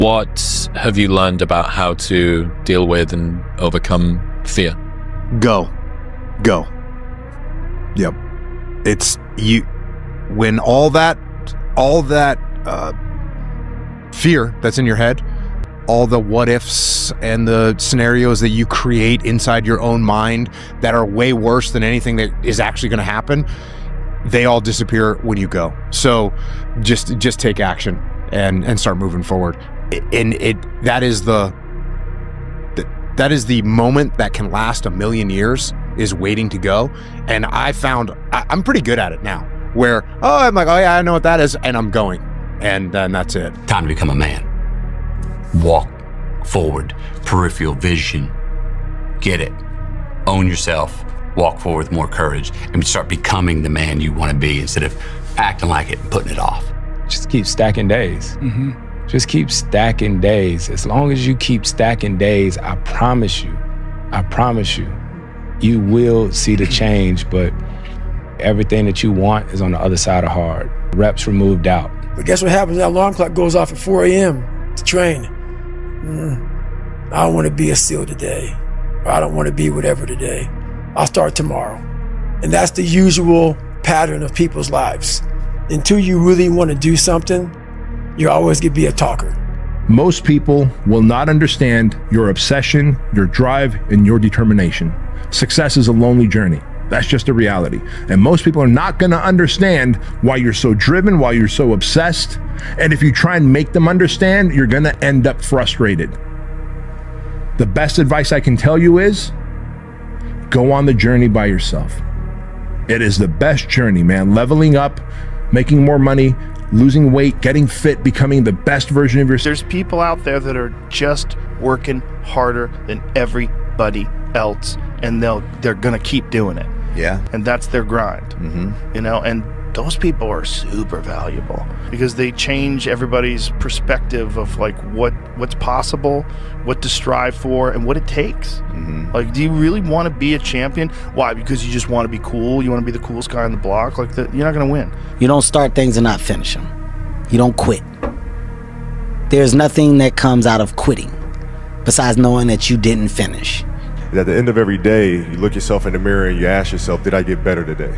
What have you learned about how to deal with and overcome fear? Go. Yep. It's you, when all that fear that's in your head, all the what ifs and the scenarios that you create inside your own mind that are way worse than anything that is actually going to happen, they all disappear when you go. So just take action and start moving forward. That is the moment that can last a million years, is waiting to go. And I found I'm pretty good at it now, where I'm like, oh yeah, I know what that is, and I'm going, and then that's it. Time to become a man. Walk forward, peripheral vision, get it, own yourself, walk forward with more courage, and start becoming the man you want to be instead of acting like it and putting it off. Just keep stacking days. Just keep stacking days. As long as you keep stacking days, I promise you, you will see the change. But everything that you want is on the other side of hard. Reps removed out. But guess what happens? That alarm clock goes off at 4 a.m. to train. I don't want to be a SEAL today. Or I don't want to be whatever today. I'll start tomorrow. And that's the usual pattern of people's lives. Until you really want to do something, you're always going to be a talker. Most people will not understand your obsession, your drive, and your determination. Success is a lonely journey. That's just a reality. And most people are not going to understand why you're so driven, why you're so obsessed. And if you try and make them understand, you're going to end up frustrated. The best advice I can tell you is go on the journey by yourself. It is the best journey, man. Leveling up, making more money, losing weight, getting fit, becoming the best version of yourself. There's people out there that are just working harder than everybody else, and they're gonna keep doing it. Yeah. And that's their grind. And those people are super valuable because they change everybody's perspective of like what's possible, what to strive for, and what it takes. Like, do you really want to be a champion? Why? Because you just want to be cool? You want to be the coolest guy on the block? Like, you're not going to win. You don't start things and not finish them. You don't quit. There's nothing that comes out of quitting besides knowing that you didn't finish. At the end of every day, you look yourself in the mirror and you ask yourself, did I get better today?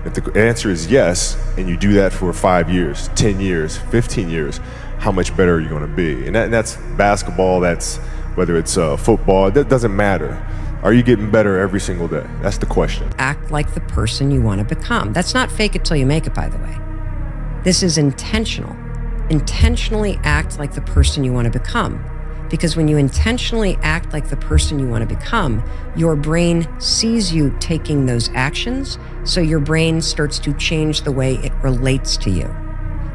If the answer is yes, and you do that for 5 years, 10 years, 15 years, how much better are you going to be? And that's basketball, that's whether it's football, that doesn't matter. Are you getting better every single day? That's the question. Act like the person you want to become. That's not fake it till you make it, by the way. This is intentional. Intentionally act like the person you want to become. Because when you intentionally act like the person you want to become, your brain sees you taking those actions, so your brain starts to change the way it relates to you.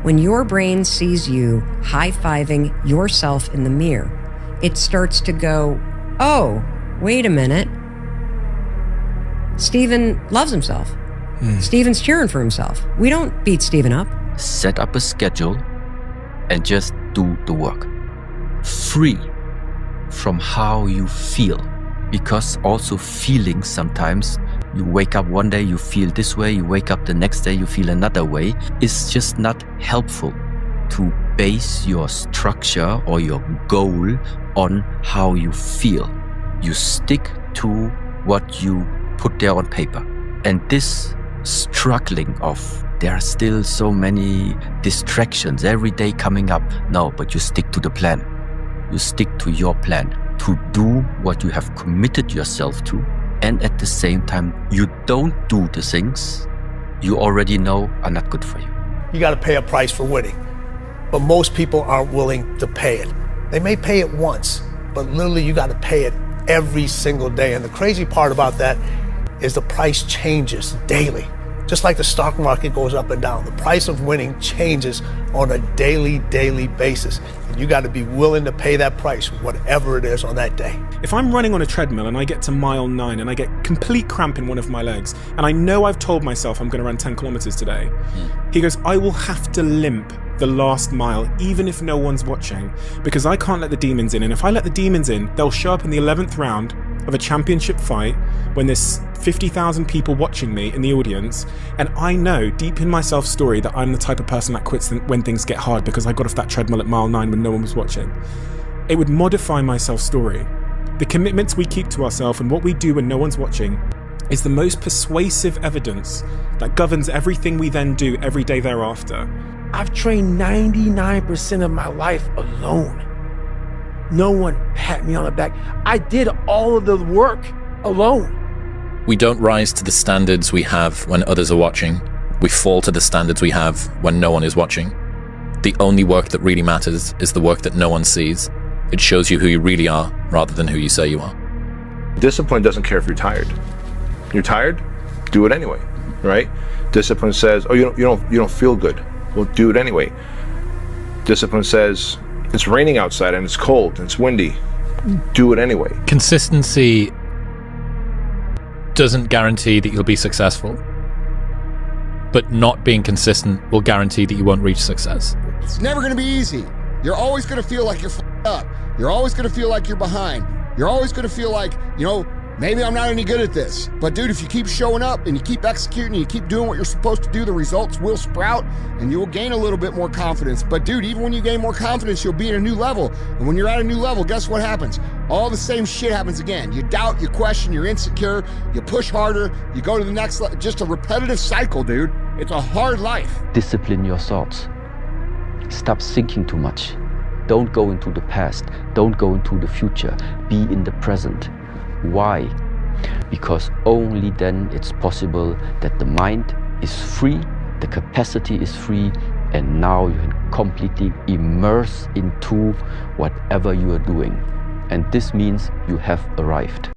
When your brain sees you high-fiving yourself in the mirror, it starts to go, oh, wait a minute. Steven loves himself. Steven's cheering for himself. We don't beat Steven up. Set up a schedule and just do the work. Free from how you feel, because also feelings, sometimes you wake up one day you feel this way, you wake up the next day you feel another way. It's just not helpful to base your structure or your goal on how you feel. You stick to what you put there on paper. And this struggling of there are still so many distractions every day coming up. No, but you stick to the plan. You stick to your plan to do what you have committed yourself to. And at the same time, you don't do the things you already know are not good for you. You got to pay a price for winning, but most people aren't willing to pay it. They may pay it once, but literally you got to pay it every single day. And the crazy part about that is the price changes daily. Just like the stock market goes up and down, the price of winning changes on a daily basis. And you got to be willing to pay that price, whatever it is on that day. If I'm running on a treadmill and I get to mile 9 and I get complete cramp in one of my legs, and I know I've told myself I'm going to run 10 kilometers today, he goes, I will have to limp the last mile, even if no one's watching, because I can't let the demons in. And if I let the demons in, they'll show up in the 11th round of a championship fight when there's 50,000 people watching me in the audience, and I know deep in my self-story that I'm the type of person that quits when things get hard, because I got off that treadmill at mile 9 when no one was watching. It would modify my self-story. The commitments we keep to ourselves and what we do when no one's watching is the most persuasive evidence that governs everything we then do every day thereafter. I've trained 99% of my life alone. No one pat me on the back. I did all of the work alone. We don't rise to the standards we have when others are watching. We fall to the standards we have when no one is watching. The only work that really matters is the work that no one sees. It shows you who you really are rather than who you say you are. Discipline doesn't care if you're tired. You're tired? Do it anyway, right? Discipline says, oh, you don't feel good. Well, do it anyway. Discipline says, it's raining outside and it's cold and it's windy. Do it anyway. Consistency doesn't guarantee that you'll be successful, but not being consistent will guarantee that you won't reach success. It's never going to be easy. You're always going to feel like you're f***ed up. You're always going to feel like you're behind. You're always going to feel like, maybe I'm not any good at this. But dude, if you keep showing up and you keep executing and you keep doing what you're supposed to do, the results will sprout and you will gain a little bit more confidence. But dude, even when you gain more confidence, you'll be at a new level. And when you're at a new level, guess what happens? All the same shit happens again. You doubt, you question, you're insecure, you push harder, you go to the next level. Just a repetitive cycle, dude. It's a hard life. Discipline your thoughts. Stop thinking too much. Don't go into the past. Don't go into the future. Be in the present. Why? Because only then it's possible that the mind is free, the capacity is free, and now you can completely immerse into whatever you are doing. And this means you have arrived.